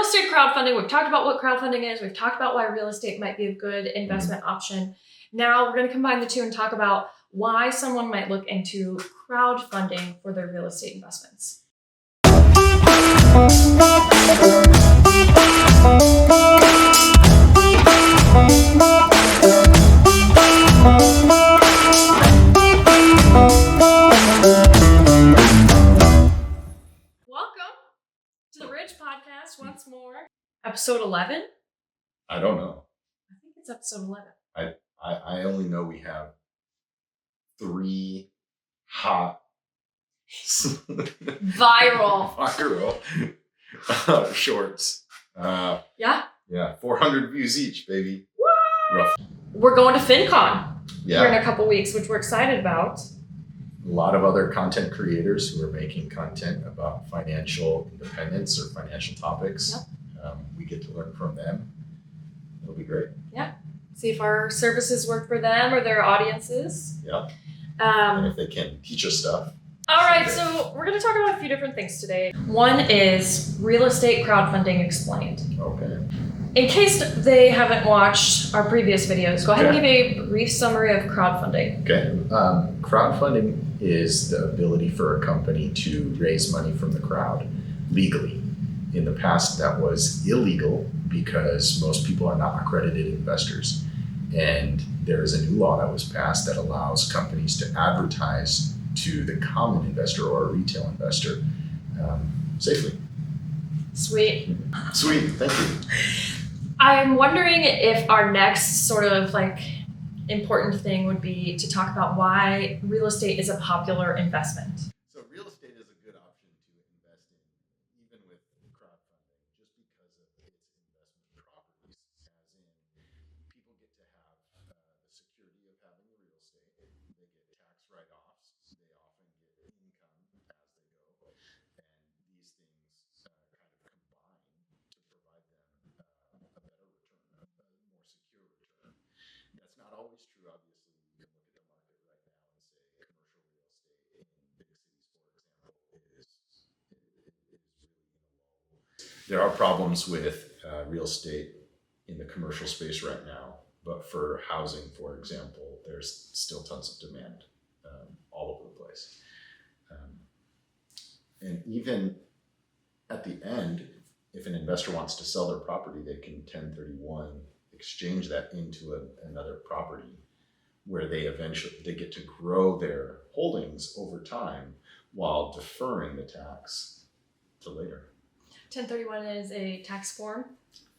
estate crowdfunding. We've talked about what crowdfunding is. We've talked about why real estate might be a good investment option. Now we're going to combine the two and talk about why someone might look into crowdfunding for their real estate investments. Once more. Episode 11? I don't know. I think it's episode 11. I only know we have 3 hot viral shorts. Yeah? Yeah, 400 views each, baby. Woo! Rough. We're going to FinCon here in a couple weeks, which we're excited about. A lot of other content creators who are making content about financial independence or financial topics. Yep. We get to learn from them. It'll be great. Yeah. See if our services work for them or their audiences. Yeah. And if they can teach us stuff. All right, so we're going to talk about a few different things today. One is real estate crowdfunding explained. Okay. In case they haven't watched our previous videos, go ahead and give a brief summary of crowdfunding. Okay. Crowdfunding is the ability for a company to raise money from the crowd legally. In the past, that was illegal because most people are not accredited investors. And there is a new law that was passed that allows companies to advertise to the common investor or a retail investor safely. Sweet. Thank you. I'm wondering if our next sort of important thing would be to talk about why real estate is a popular investment. So real estate is a good option to invest in, even with crowdfunding, just because of its investment properties, as in people get to have the security of having a real estate. They get tax write-offs. They often get income as they go. And these things kind of combine to provide them a better return, a more secure return. That's not always true, obviously. You can look at the market right now and say commercial real estate in big cities, for example, is really low. There are problems with real estate in the commercial space right now, but for housing, for example, there's still tons of demand all over the place. And even at the end, if an investor wants to sell their property, they can 1031 exchange that into another property where they get to grow their holdings over time while deferring the tax to later. 1031 is a tax form?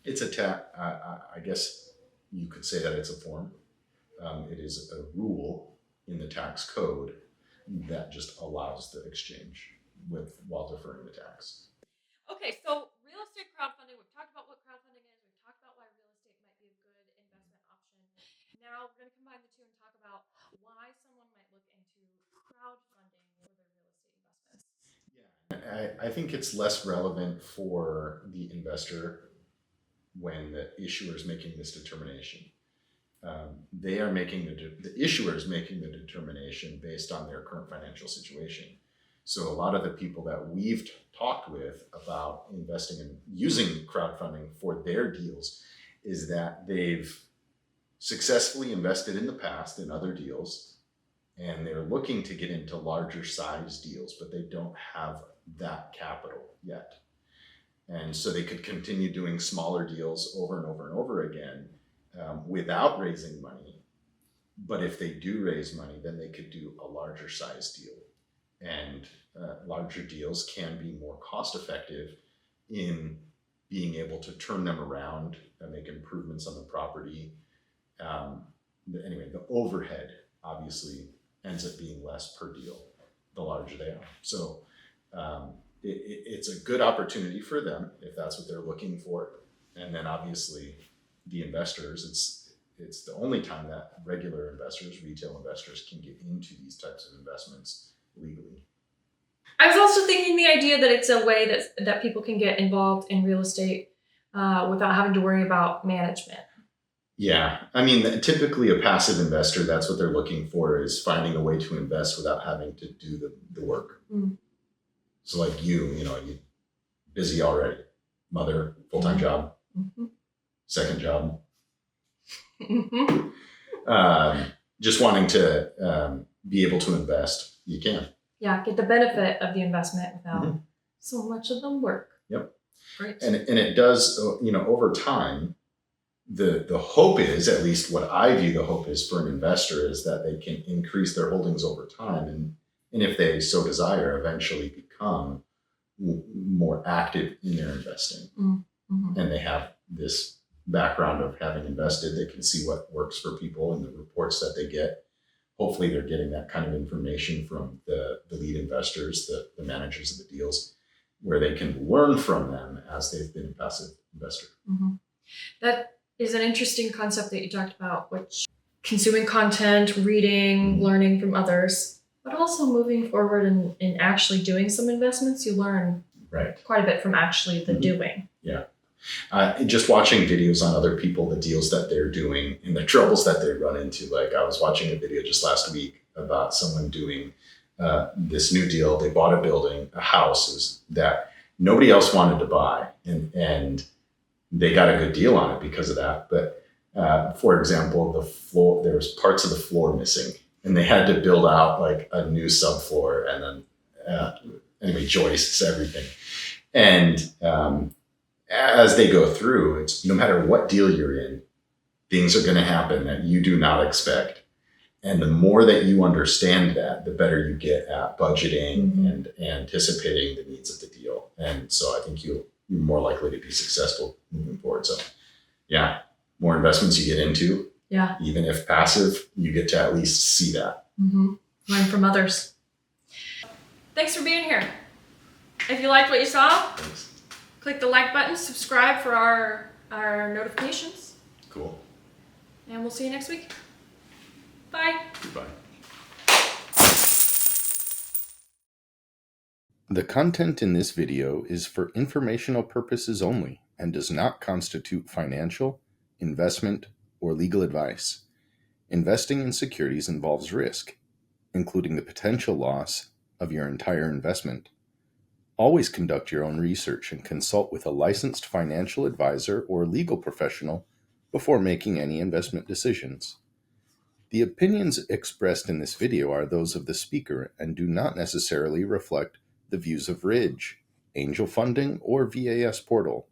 It's I guess you could say that it's a form. It is a rule in the tax code that just allows the exchange while deferring the tax. Okay, so real estate crowdfunding, we've talked about what crowdfunding is, we've talked about why real estate might be a good investment option. Now we're going to combine the two and talk about why someone might look into crowdfunding for their real estate investments. Yeah, I think it's less relevant for the investor when the issuer is making this determination. The issuer is making the determination based on their current financial situation. So a lot of the people that we've talked with about investing and using crowdfunding for their deals is that they've successfully invested in the past in other deals, and they're looking to get into larger size deals, but they don't have that capital yet. And so they could continue doing smaller deals over and over and over again without raising money. But if they do raise money, then they could do a larger size deal. And larger deals can be more cost effective in being able to turn them around and make improvements on the property. Anyway, the overhead obviously ends up being less per deal the larger they are. So it's a good opportunity for them if that's what they're looking for. And then obviously the investors, it's the only time that regular investors, retail investors, can get into these types of investments legally. I was also thinking the idea that it's a way that people can get involved in real estate without having to worry about management. Yeah, I mean, typically a passive investor, that's what they're looking for, is finding a way to invest without having to do the work. Mm. So like you're busy already. mother, full-time job, second job, just wanting to be able to invest, you can. Yeah, get the benefit of the investment without so much of the work. Yep. Great. And it does, over time, the hope is, at least what I view the hope is for an investor, is that they can increase their holdings over time. And if they so desire, eventually become more active in their investing. And they have this background of having invested, they can see what works for people and the reports that they get. Hopefully they're getting that kind of information from the lead investors, the managers of the deals, where they can learn from them as they've been a passive investor. That is an interesting concept that you talked about, which consuming content, reading, learning from others, but also moving forward and actually doing some investments, you learn quite a bit from actually the doing. Yeah. Just watching videos on other people, the deals that they're doing and the troubles that they run into. Like I was watching a video just last week about someone doing this new deal. They bought a building, a house that nobody else wanted to buy. And they got a good deal on it because of that. But for example, the floor, there was parts of the floor missing and they had to build out like a new subfloor and then joists, everything. And as they go through, it's no matter what deal you're in, things are going to happen that you do not expect. And the more that you understand that, the better you get at budgeting and anticipating the needs of the deal. And so I think you're more likely to be successful moving forward. So yeah, more investments you get into, even if passive, you get to at least see that. Learn from others. Thanks for being here. If you liked what you saw, click the like button, subscribe for our notifications. Cool. And we'll see you next week. Bye. Goodbye. The content in this video is for informational purposes only and does not constitute financial, investment, or legal advice. Investing in securities involves risk, including the potential loss of your entire investment. Always conduct your own research and consult with a licensed financial advisor or legal professional before making any investment decisions. The opinions expressed in this video are those of the speaker and do not necessarily reflect the views of Ridge, Angel Funding, or VAS Portal.